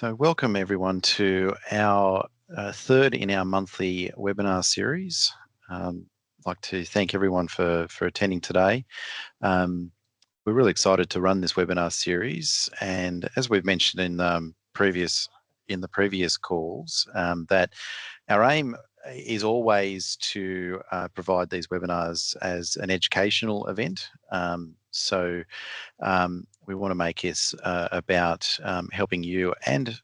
So welcome everyone to our third in our monthly webinar series. I'd like to thank everyone for attending today. We're really excited to run this webinar series, and as we've mentioned in the previous calls, that our aim is always to provide these webinars as an educational event. We want to make this about helping you, and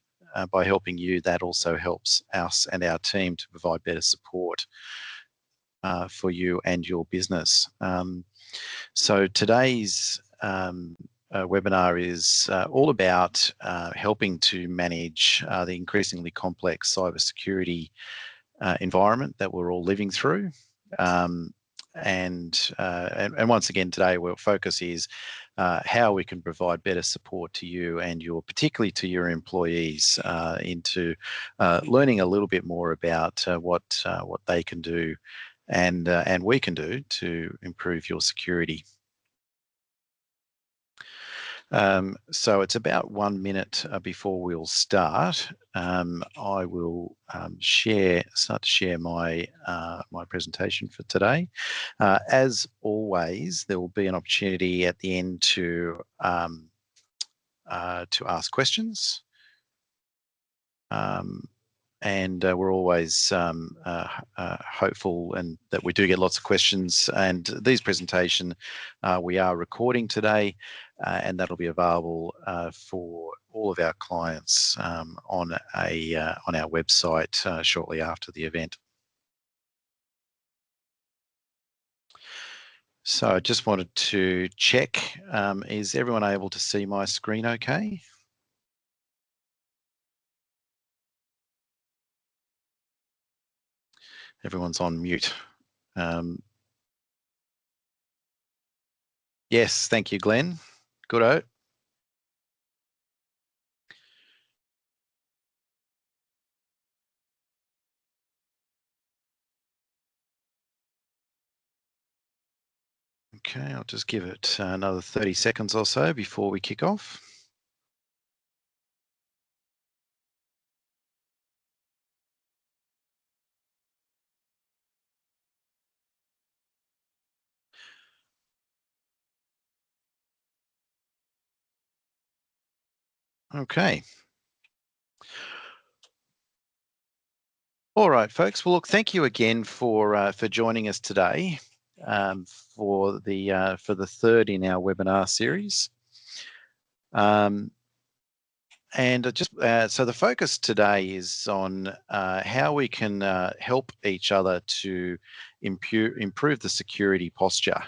by helping you, that also helps us and our team to provide better support for you and your business. So today's webinar is all about helping to manage the increasingly complex cybersecurity environment that we're all living through. And once again today, our focus is how we can provide better support to you and particularly to your employees into learning a little bit more about what they can do and we can do to improve your security. So it's about 1 minute before we'll start. I will start to share my my presentation for today. As always, there will be an opportunity at the end to ask questions. And we're always hopeful and that we do get lots of questions. And these presentations we are recording today, and that'll be available for all of our clients on our website shortly after the event. So I just wanted to check, is everyone able to see my screen okay? Everyone's on mute. Yes, thank you, Glenn. Good-o. Okay, I'll just give it another 30 seconds or so before we kick off. Okay. All right, folks. Well, look, thank you again for joining us today for the third in our webinar series. And just so the focus today is on how we can help each other to improve the security posture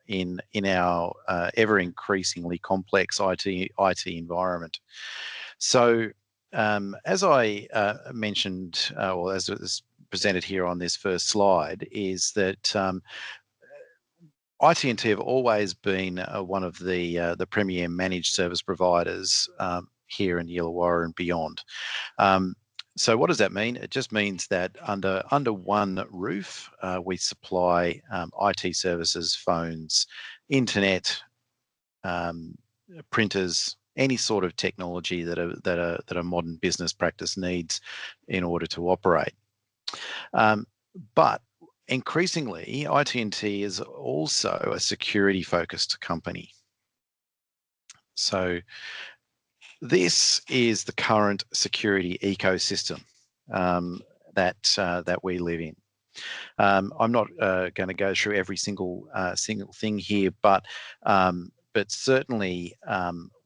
in our ever increasingly complex IT environment. So as I mentioned, or as is presented here on this first slide, is that IT&T have always been one of the premier managed service providers here in Illawarra and beyond. So what does that mean? It just means that under one roof, we supply IT services, phones, internet, printers, any sort of technology that a modern business practice needs in order to operate. But increasingly, IT&T is also a security-focused company. So this is the current security ecosystem that we live in. I'm not going to go through every single thing here, but certainly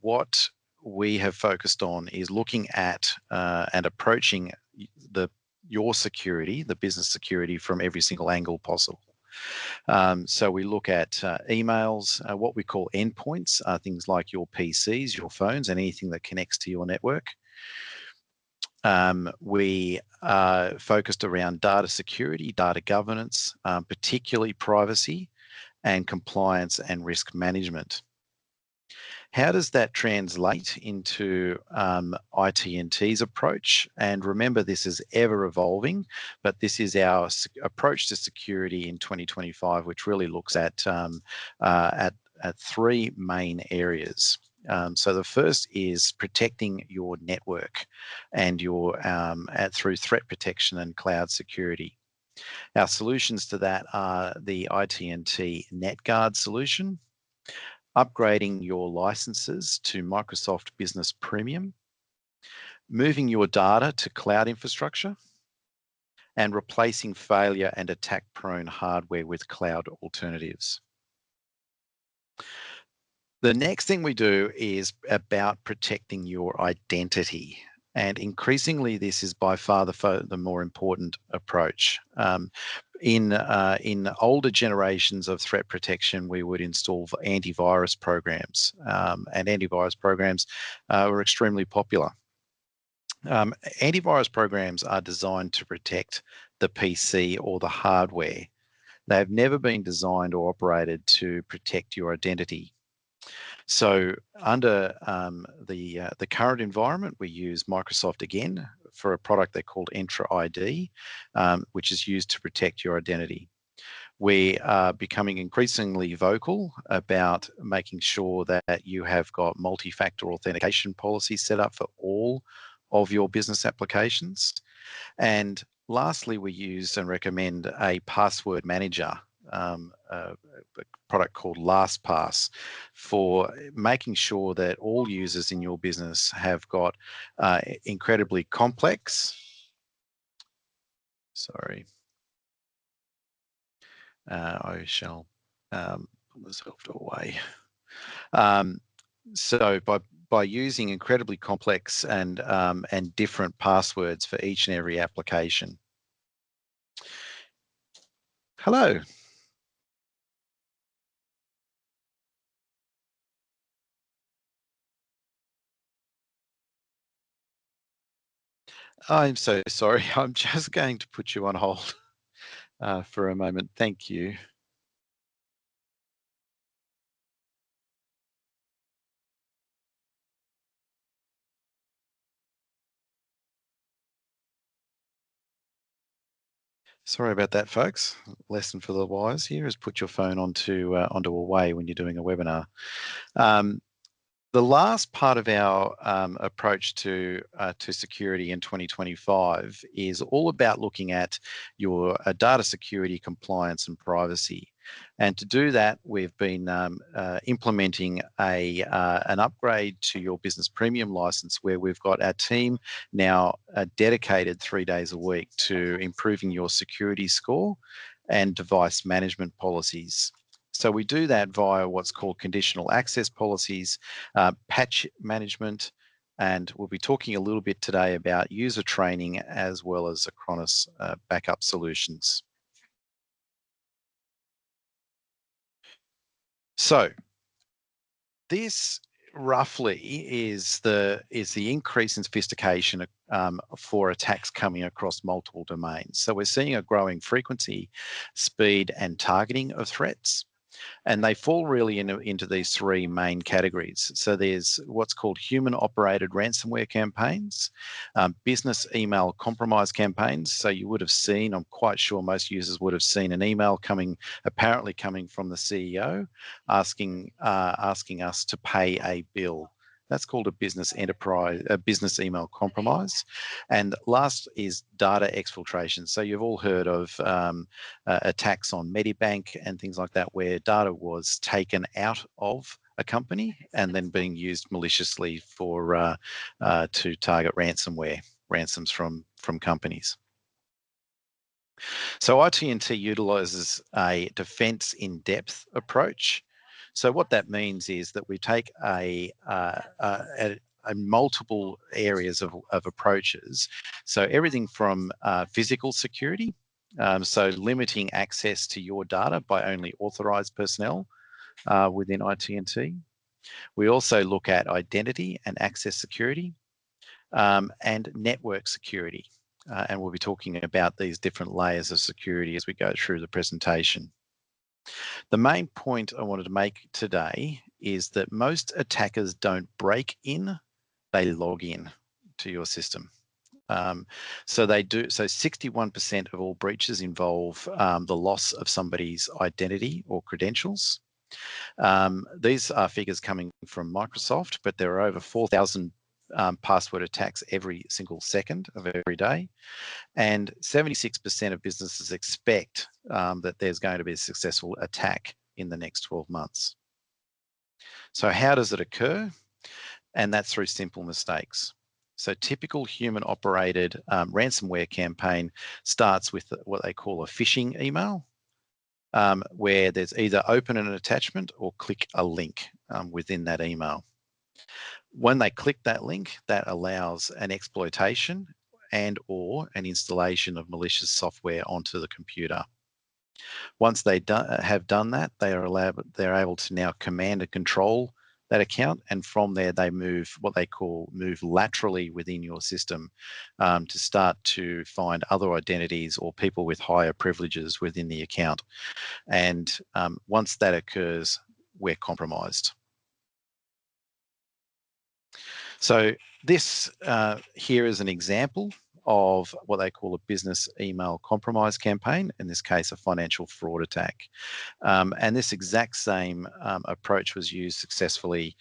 what we have focused on is looking at and approaching your security, the business security, from every single angle possible. So we look at emails, what we call endpoints, things like your PCs, your phones, and anything that connects to your network. We are focused around data security, data governance, particularly privacy and compliance and risk management. How does that translate into IT&T's approach? And remember, this is ever evolving, but this is our approach to security in 2025, which really looks at three main areas. So the first is protecting your network and through threat protection and cloud security. Our solutions to that are the IT&T NetGuard solution, upgrading your licenses to Microsoft Business Premium, moving your data to cloud infrastructure, and replacing failure and attack-prone hardware with cloud alternatives. The next thing we do is about protecting your identity. And increasingly, this is by far the more important approach. In older generations of threat protection, we would install antivirus programs, and antivirus programs were extremely popular. Antivirus programs are designed to protect the PC or the hardware. They have never been designed or operated to protect your identity. So under the current environment, we use Microsoft again for a product they called Entra ID, which is used to protect your identity. We are becoming increasingly vocal about making sure that you have got multi-factor authentication policies set up for all of your business applications. And lastly, we use and recommend a password manager, a product called LastPass, for making sure that all users in your business have got incredibly complex. Sorry. I shall put myself away. So by using incredibly complex and different passwords for each and every application. Hello. I'm so sorry. I'm just going to put you on hold for a moment. Thank you. Sorry about that, folks. Lesson for the wise here is put your phone onto away when you're doing a webinar. The last part of our approach to security in 2025 is all about looking at your data security, compliance, and privacy. And to do that, we've been implementing an upgrade to your business premium license, where we've got our team now dedicated 3 days a week to improving your security score and device management policies. So we do that via what's called conditional access policies, patch management, and we'll be talking a little bit today about user training as well as Acronis backup solutions. So this roughly is the increase in sophistication for attacks coming across multiple domains. So we're seeing a growing frequency, speed, and targeting of threats. And they fall really into these three main categories. So there's what's called human-operated ransomware campaigns, business email compromise campaigns. So you would have seen, I'm quite sure most users would have seen an email apparently coming from the CEO, asking us to pay a bill. That's called a business email compromise. And last is data exfiltration. So you've all heard of attacks on Medibank and things like that, where data was taken out of a company and then being used maliciously to target ransoms from companies. So IT&T utilizes a defense in depth approach. So what that means is that we take a multiple areas of approaches. So everything from physical security, so limiting access to your data by only authorized personnel within IT&T. We also look at identity and access security, and network security. And we'll be talking about these different layers of security as we go through the presentation. The main point I wanted to make today is that most attackers don't break in, they log in to your system. So 61% of all breaches involve the loss of somebody's identity or credentials. These are figures coming from Microsoft, but there are over 4,000 password attacks every single second of every day. And 76% of businesses expect that there's going to be a successful attack in the next 12 months. So how does it occur? And that's through simple mistakes. So typical human-operated ransomware campaign starts with what they call a phishing email, where there's either open an attachment or click a link within that email. When they click that link, that allows an exploitation and or an installation of malicious software onto the computer. Once they have done that, they're able to now command and control that account, and from there they move what they call move laterally within your system to start to find other identities or people with higher privileges within the account. And once that occurs, we're compromised. So this here is an example of what they call a business email compromise campaign, in this case a financial fraud attack. And this exact same approach was used successfully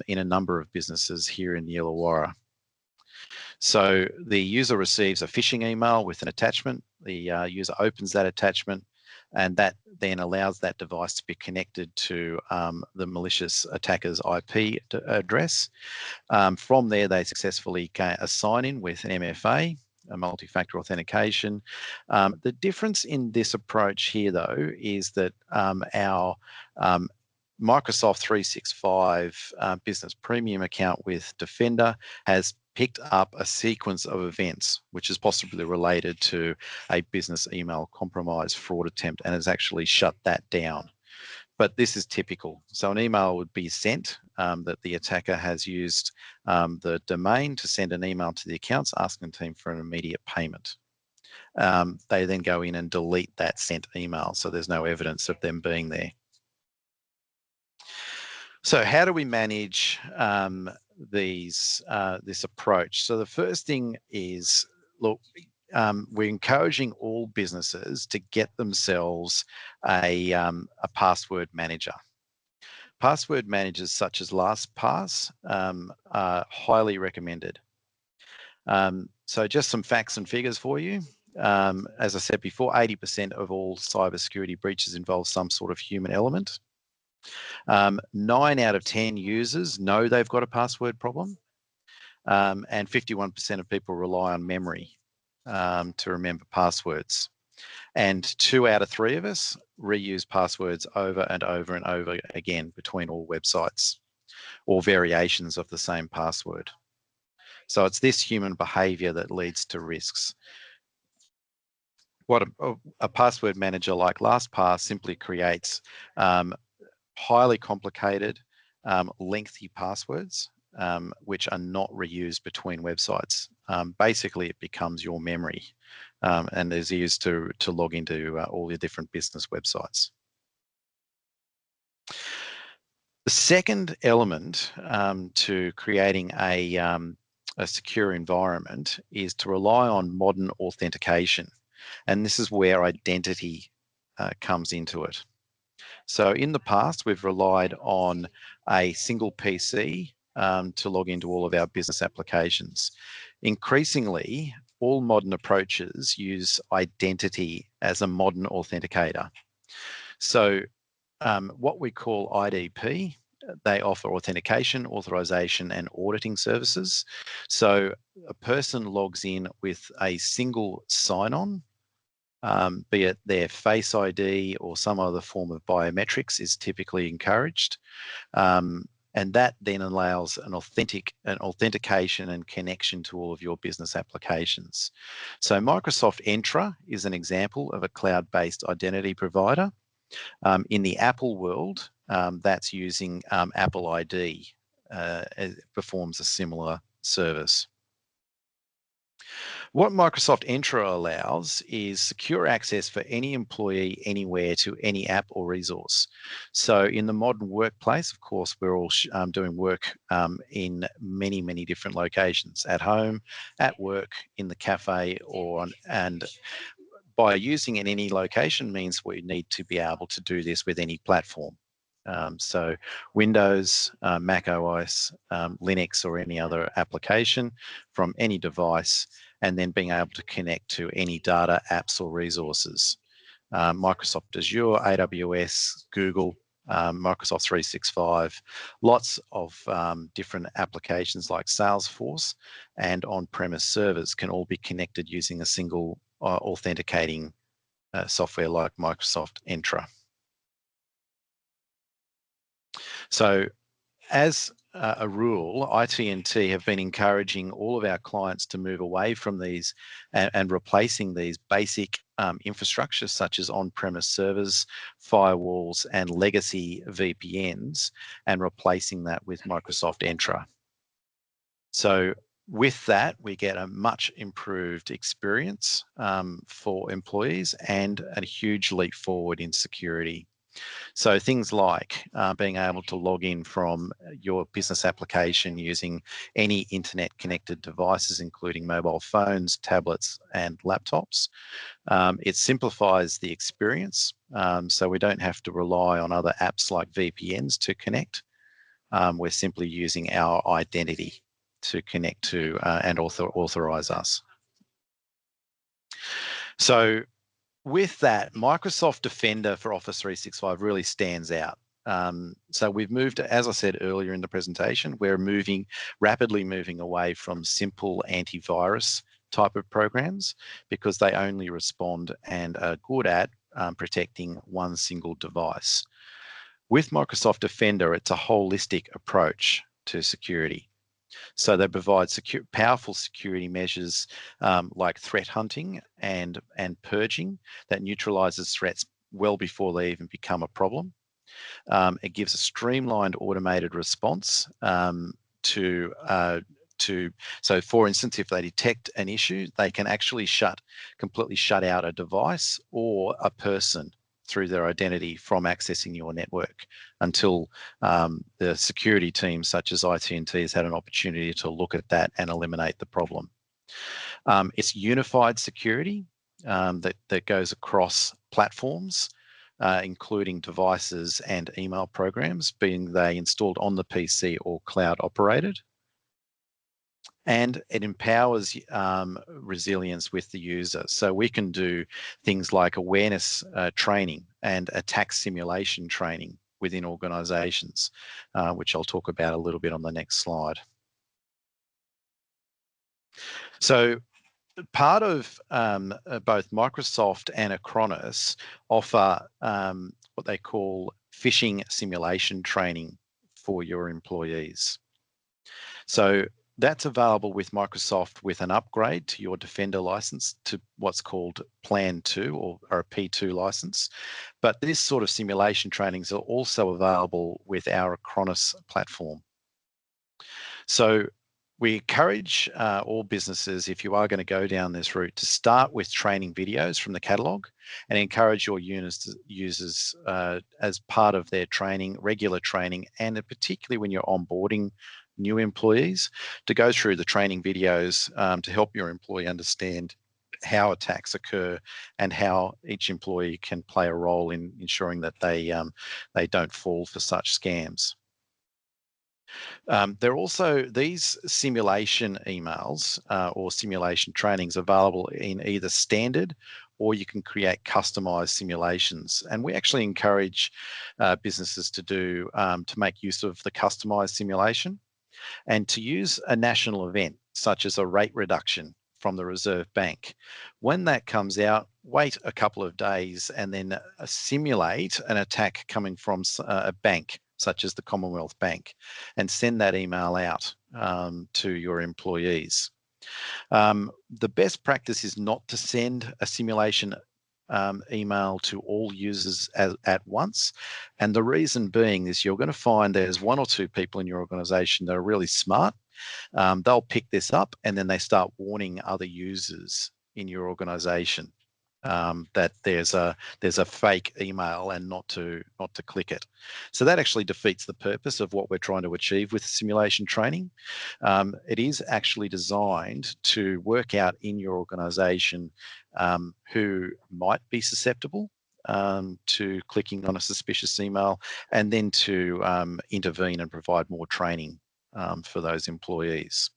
in a number of businesses here in the Illawarra. So the user receives a phishing email with an attachment. The user opens that attachment, and that then allows that device to be connected to the malicious attacker's IP address. From there, they successfully gain a sign-in with an MFA, a multi-factor authentication. The difference in this approach here, though, is that our Microsoft 365 Business Premium account with Defender has picked up a sequence of events which is possibly related to a business email compromise fraud attempt, and has actually shut that down. But this is typical. So an email would be sent that the attacker has used the domain to send an email to the accounts asking the team for an immediate payment. They then go in and delete that sent email, so there's no evidence of them being there. So how do we manage this approach? So the first thing is, look, we're encouraging all businesses to get themselves a password manager. Password managers such as LastPass are highly recommended. So just some facts and figures for you. As I said before, 80% of all cybersecurity breaches involve some sort of human element. 9 out of 10 users know they've got a password problem, and 51% of people rely on memory to remember passwords. And 2 out of 3 of us reuse passwords over and over and over again between all websites or variations of the same password. So it's this human behavior that leads to risks. What a password manager like LastPass simply creates highly complicated, lengthy passwords, which are not reused between websites. Basically, it becomes your memory and is used to log into all your different business websites. The second element to creating a secure environment is to rely on modern authentication. And this is where identity comes into it. So in the past, we've relied on a single PC to log into all of our business applications. Increasingly, all modern approaches use identity as a modern authenticator. So what we call IDP, they offer authentication, authorization, and auditing services. So a person logs in with a single sign-on, be it their Face ID or some other form of biometrics is typically encouraged. And that then allows an authentication and connection to all of your business applications. So Microsoft Entra is an example of a cloud-based identity provider. In the Apple world, that's using Apple ID. It performs a similar service. What Microsoft Entra allows is secure access for any employee anywhere to any app or resource. So in the modern workplace, of course, we're all doing work in many, many different locations, at home, at work, in the cafe, and by using in any location means we need to be able to do this with any platform. So Windows, Mac OS, Linux, or any other application from any device, and then being able to connect to any data, apps, or resources. Microsoft Azure, AWS, Google, Microsoft 365, lots of different applications like Salesforce and on-premise servers can all be connected using a single authenticating software like Microsoft Entra. So as a rule, IT&T have been encouraging all of our clients to move away from these and replacing these basic infrastructures such as on-premise servers, firewalls, and legacy VPNs, and replacing that with Microsoft Entra. So with that, we get a much improved experience for employees and a huge leap forward in security. So things like being able to log in from your business application using any internet connected devices, including mobile phones, tablets, and laptops. It simplifies the experience. So we don't have to rely on other apps like VPNs to connect. We're simply using our identity to connect to and authorize us. So with that, Microsoft Defender for Office 365 really stands out. So we've moved, as I said earlier in the presentation, we're rapidly moving away from simple antivirus type of programs because they only respond and are good at protecting one single device. With Microsoft Defender, it's a holistic approach to security. So they provide powerful security measures like threat hunting and purging that neutralizes threats well before they even become a problem. It gives a streamlined automated response so for instance, if they detect an issue, they can actually completely shut out a device or a person through their identity from accessing your network until the security team such as IT&T has had an opportunity to look at that and eliminate the problem. It's unified security that goes across platforms, including devices and email programs, being they installed on the PC or cloud operated. And it empowers resilience with the user. So we can do things like awareness training and attack simulation training within organizations, which I'll talk about a little bit on the next slide. So part of both Microsoft and Acronis offer what they call phishing simulation training for your employees. So that's available with Microsoft with an upgrade to your Defender license to what's called Plan 2 or a P2 license. But this sort of simulation trainings are also available with our Acronis platform. So we encourage all businesses, if you are going to go down this route, to start with training videos from the catalog and encourage your users as part of their training, regular training, and particularly when you're onboarding new employees, to go through the training videos to help your employee understand how attacks occur and how each employee can play a role in ensuring that they don't fall for such scams. There are also these simulation emails or simulation trainings available in either standard or you can create customized simulations. And we actually encourage businesses to make use of the customized simulation and to use a national event such as a rate reduction from the Reserve Bank. When that comes out, wait a couple of days and then simulate an attack coming from a bank such as the Commonwealth Bank and send that email out to your employees. The best practice is not to send a simulation email to all users at once. And the reason being is you're going to find there's one or two people in your organization that are really smart. They'll pick this up and then they start warning other users in your organization that there's a fake email and not to click it. So that actually defeats the purpose of what we're trying to achieve with simulation training. It is actually designed to work out in your organization who might be susceptible to clicking on a suspicious email, and then to intervene and provide more training for those employees.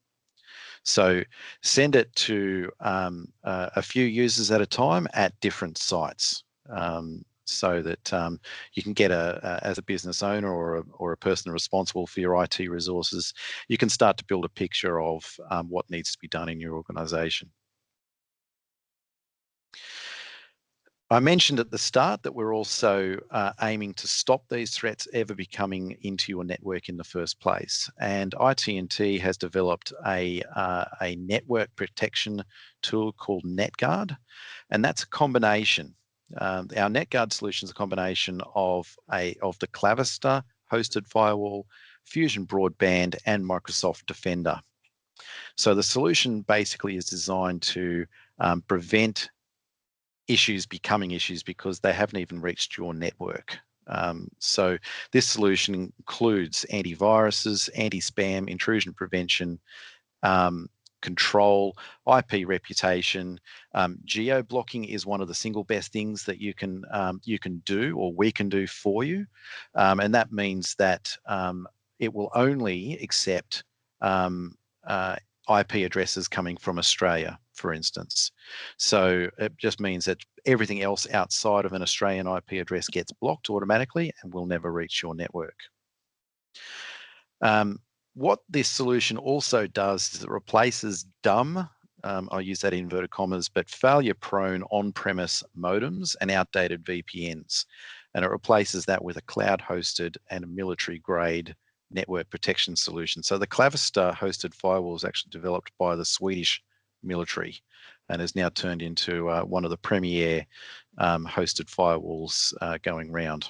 So send it to a few users at a time at different sites, so that you can get as a business owner or a person responsible for your IT resources, you can start to build a picture of what needs to be done in your organization. I mentioned at the start that we're also aiming to stop these threats ever becoming into your network in the first place. And IT&T has developed a network protection tool called NetGuard, and that's a combination. Our NetGuard solution is a combination of the Clavister hosted firewall, Fusion Broadband, and Microsoft Defender. So the solution basically is designed to prevent issues becoming issues because they haven't even reached your network. So this solution includes antiviruses, anti-spam, intrusion prevention, control, IP reputation. Geo-blocking is one of the single best things that you can do, or we can do for you, and that means that it will only accept IP addresses coming from Australia, for instance. So it just means that everything else outside of an Australian IP address gets blocked automatically and will never reach your network. What this solution also does is it replaces dumb, I'll use that in inverted commas, but failure-prone on-premise modems and outdated VPNs. And it replaces that with a cloud-hosted and a military-grade network protection solution. So the Clavister hosted firewall is actually developed by the Swedish military and has now turned into one of the premier hosted firewalls going round.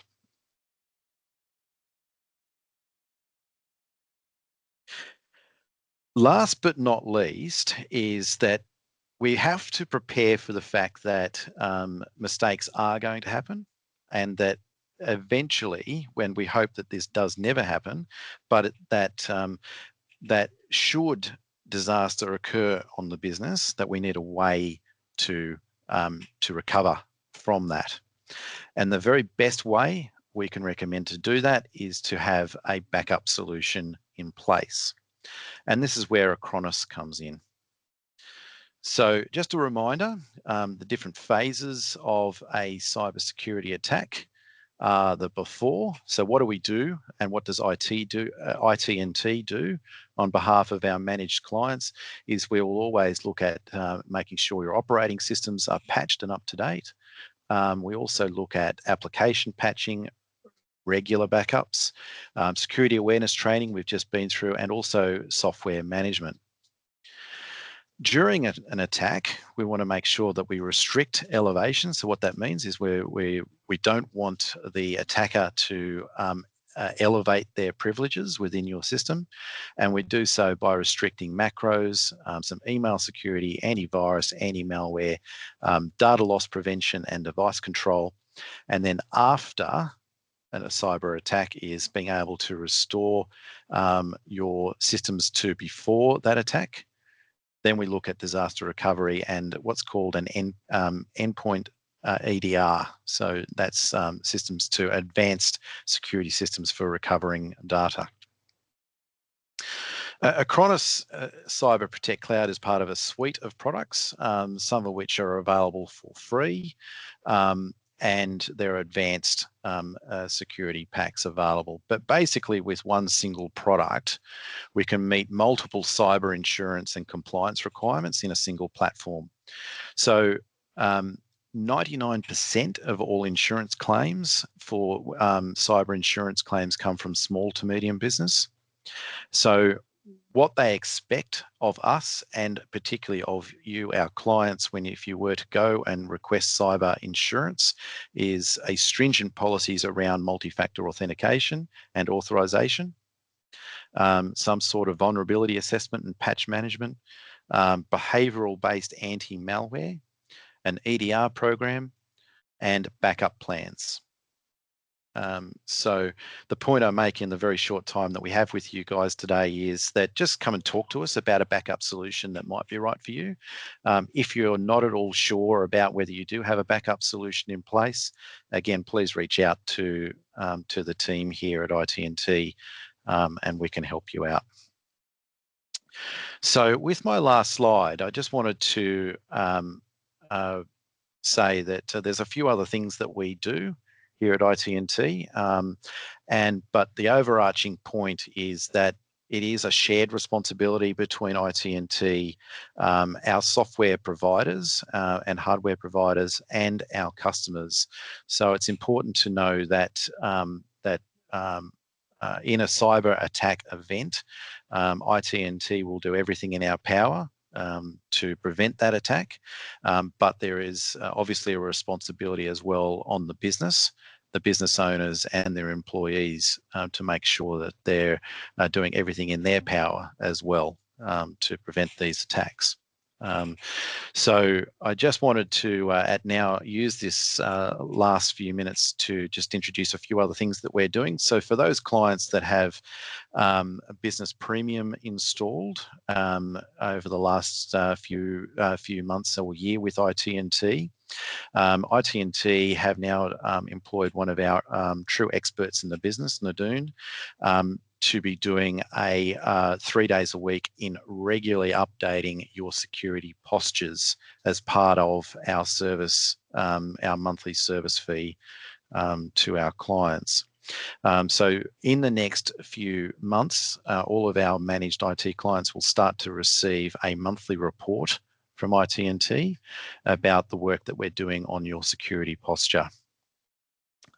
Last but not least is that we have to prepare for the fact that mistakes are going to happen, and that eventually, when we hope that this does never happen, but that should disaster occur on the business, that we need a way to recover from that. And the very best way we can recommend to do that is to have a backup solution in place. And this is where Acronis comes in. So just a reminder, the different phases of a cybersecurity attack are the before. So what do we do, and what does IT&T do on behalf of our managed clients is we will always look at making sure your operating systems are patched and up to date. We also look at application patching, regular backups, security awareness training we've just been through, and also software management. During an attack, we want to make sure that we restrict elevation. So what that means is we don't want the attacker to elevate their privileges within your system. And we do so by restricting macros, some email security, antivirus, anti-malware, data loss prevention, and device control. And then after a cyber attack is being able to restore your systems to before that attack. Then we look at disaster recovery and what's called an endpoint EDR. So that's systems to advanced security systems for recovering data. Acronis Cyber Protect Cloud is part of a suite of products, some of which are available for free, and there are advanced security packs available. But basically, with one single product, we can meet multiple cyber insurance and compliance requirements in a single platform. So 99% of all insurance claims for cyber insurance claims come from small to medium business. So what they expect of us, and particularly of you, our clients, if you were to go and request cyber insurance, is a stringent policies around multi-factor authentication and authorization, some sort of vulnerability assessment and patch management, behavioral-based anti-malware, an EDR program, and backup plans. So the point I make in the very short time that we have with you guys today is that just come and talk to us about a backup solution that might be right for you. If you're not at all sure about whether you do have a backup solution in place, again, please reach out to the team here at IT&T, and we can help you out. So with my last slide, I just wanted to say that there's a few other things that we do here at IT&T, but the overarching point is that it is a shared responsibility between IT&T, our software providers and hardware providers, and our customers. So it's important to know that in a cyber attack event, IT&T will do everything in our power to prevent that attack, but there is obviously a responsibility as well on the business owners and their employees to make sure that they're doing everything in their power as well to prevent these attacks. So I just wanted to now use this last few minutes to just introduce a few other things that we're doing. So for those clients that have a business premium installed over the last few months or year with IT&T, IT&T have now employed one of our true experts in the business, Nadoon, to be doing a 3 days a week in regularly updating your security postures as part of our service, our monthly service fee to our clients. So in the next few months, all of our managed IT clients will start to receive a monthly report from IT&T about the work that we're doing on your security posture.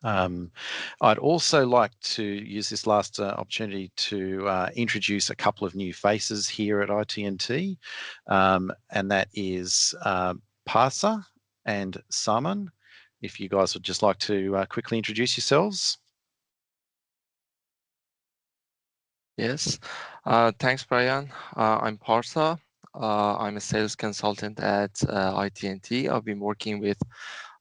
I'd also like to use this last opportunity to introduce a couple of new faces here at IT&T, and that is Parsa and Saman. If you guys would just like to quickly introduce yourselves. Yes, thanks, Brian. I'm Parsa. I'm a sales consultant at IT&T. I've been working with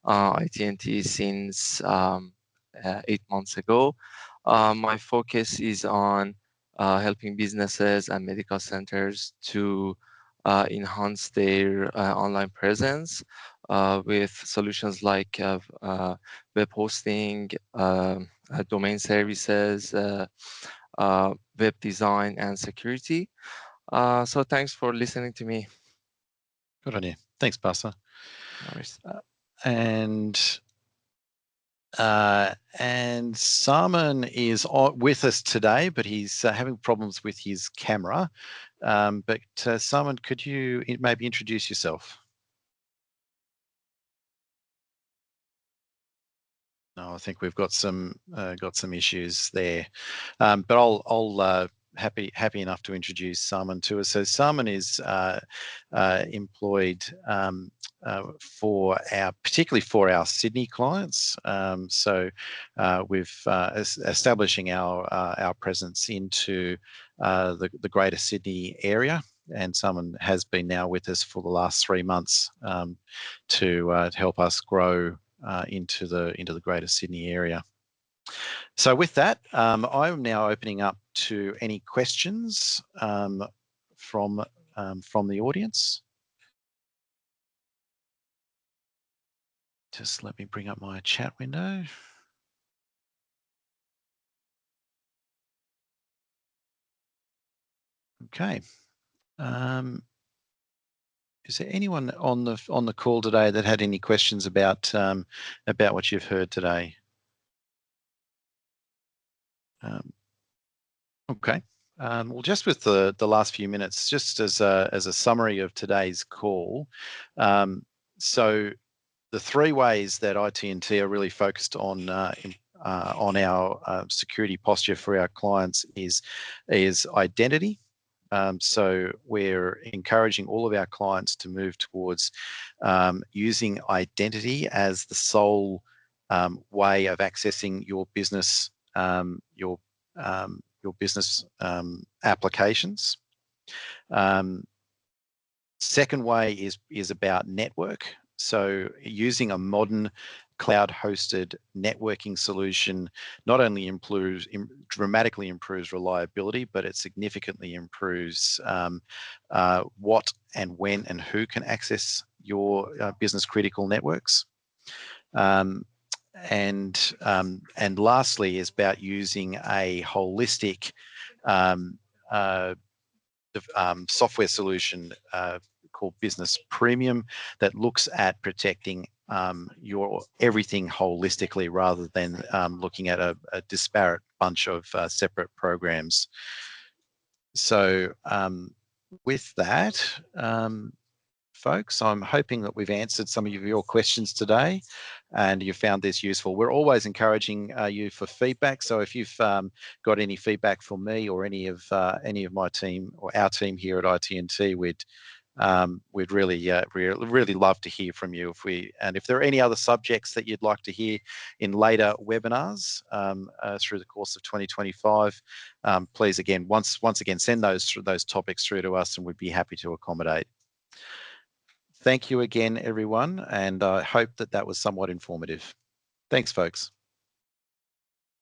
IT&T since 8 months ago. My focus is on helping businesses and medical centers to enhance their online presence with solutions like web hosting, domain services, web design, and security. So thanks for listening to me. Good on you. Thanks, Parsa. No worries. And Simon is with us today, but he's having problems with his camera. But Simon, could you maybe introduce yourself? No, I think we've got some issues there, but I'll happy enough to introduce Simon to us. So Simon is employed particularly for our Sydney clients. So we've establishing our presence into the Greater Sydney area, and Simon has been now with us for the last 3 months to help us grow into the Greater Sydney area. So with that, I'm now opening up to any questions from the audience. Just let me bring up my chat window. Okay. Is there anyone on the call today that had any questions about what you've heard today? Okay. Well, just with the last few minutes, just as a summary of today's call, so the 3 ways that IT&T are really focused on our security posture for our clients is identity. So we're encouraging all of our clients to move towards using identity as the sole way of accessing your business business applications. Second way is about network. So using a modern cloud-hosted networking solution not only dramatically improves reliability, but it significantly improves what and when and who can access your business critical networks. And lastly is about using a holistic software solution called Business Premium that looks at protecting your everything holistically rather than looking at a disparate bunch of separate programs. So with that, folks, I'm hoping that we've answered some of your questions today and you found this useful. We're always encouraging you for feedback. So if you've got any feedback for me or any of my team or our team here at IT&T, we'd really love to hear from you. If there are any other subjects that you'd like to hear in later webinars through the course of 2025, please again once again send those topics through to us, and we'd be happy to accommodate. Thank you again, everyone, and I hope that was somewhat informative. Thanks, folks.